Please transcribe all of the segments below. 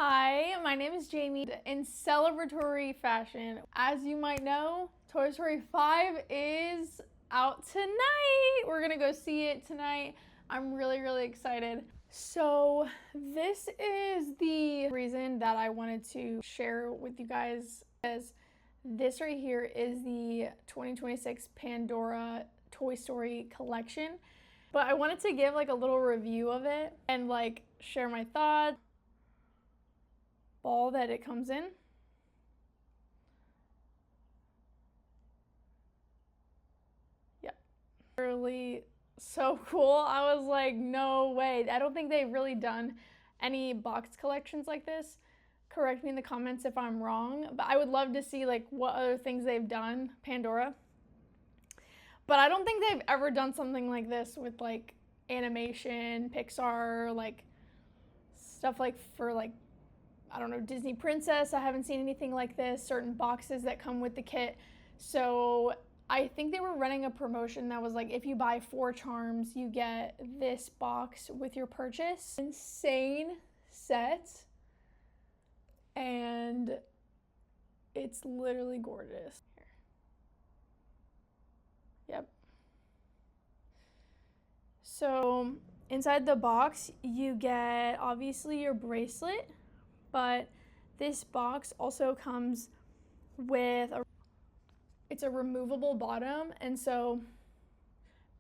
Hi, my name is Jamie. In celebratory fashion, as you might know, Toy Story 5 is out tonight. We're gonna go see it tonight. I'm really excited. So this is the reason that I wanted to share with you guys, because this right here is the 2026 Pandora Toy Story collection. But I wanted to give like a little review of it and like share my thoughts. Ball that it comes in. Yep. Really so cool. I was like, no way. I don't think they've really done any box collections like this. Correct me in the comments if I'm wrong, but I would love to see like what other things they've done, Pandora. But I don't think they've ever done something like this with like animation, Pixar, like stuff like for like, I don't know, Disney Princess. I haven't seen anything like this, certain boxes that come with the kit. So I think they were running a promotion that was like, if you buy 4 charms, you get this box with your purchase. Insane set. And it's literally gorgeous. Here. Yep. So inside the box, you get obviously your bracelet, but this box also comes with it's a removable bottom, and so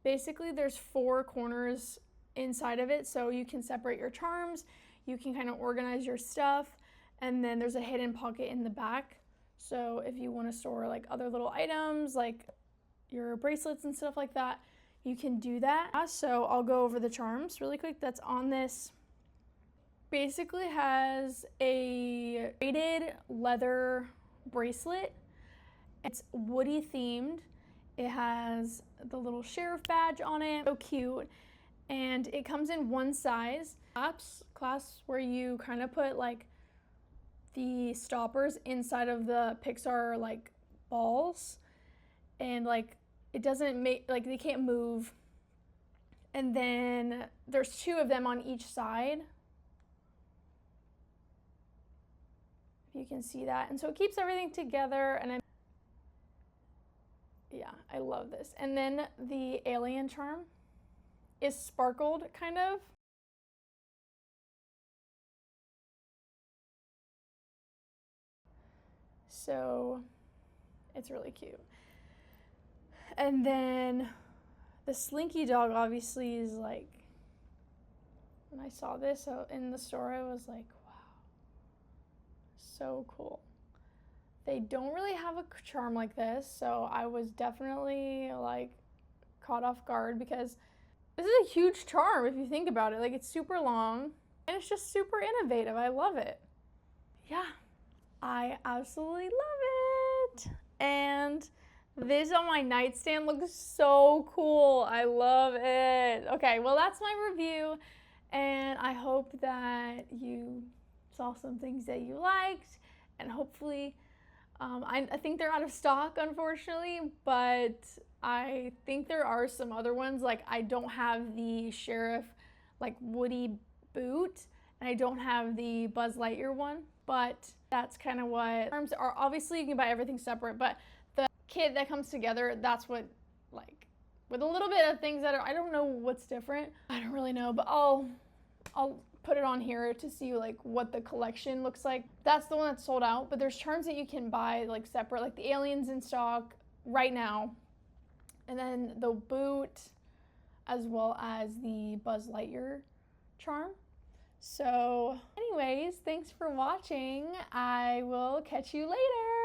basically there's 4 corners inside of it, so you can separate your charms, you can kind of organize your stuff, and then there's a hidden pocket in the back. So if you want to store like other little items like your bracelets and stuff like that, you can do that. So I'll go over the charms really quick that's on this. Basically has a braided leather bracelet. It's Woody themed. It has the little sheriff badge on it, so cute. And it comes in one size. Clasps where you kind of put like the stoppers inside of the Pixar like balls, and like it doesn't make, like they can't move. And then there's 2 of them on each side. You can see that, and so it keeps everything together, and yeah, I love this. And then the alien charm is sparkled kind of. So it's really cute. And then the Slinky dog obviously is like, when I saw this in the store, I was like, so cool. They don't really have a charm like this, so I was definitely like caught off guard, because this is a huge charm if you think about it. Like, it's super long and it's just super innovative. I love it. Yeah, I absolutely love it. And this on my nightstand looks so cool. I love it. Okay, well, that's my review, and I hope that you saw some things that you liked, and hopefully I think they're out of stock, unfortunately, but I think there are some other ones. Like, I don't have the Sheriff like Woody boot, and I don't have the Buzz Lightyear one, but that's kind of what charms are. Obviously you can buy everything separate, but the kit that comes together, that's what, like, with a little bit of things that are, I don't know what's different. I don't really know, but I'll put it on here to see like what the collection looks like. That's the one that's sold out, but there's charms that you can buy like separate, like the aliens in stock right now, and then the boot, as well as the Buzz Lightyear charm. So anyways, thanks for watching. I will catch you later.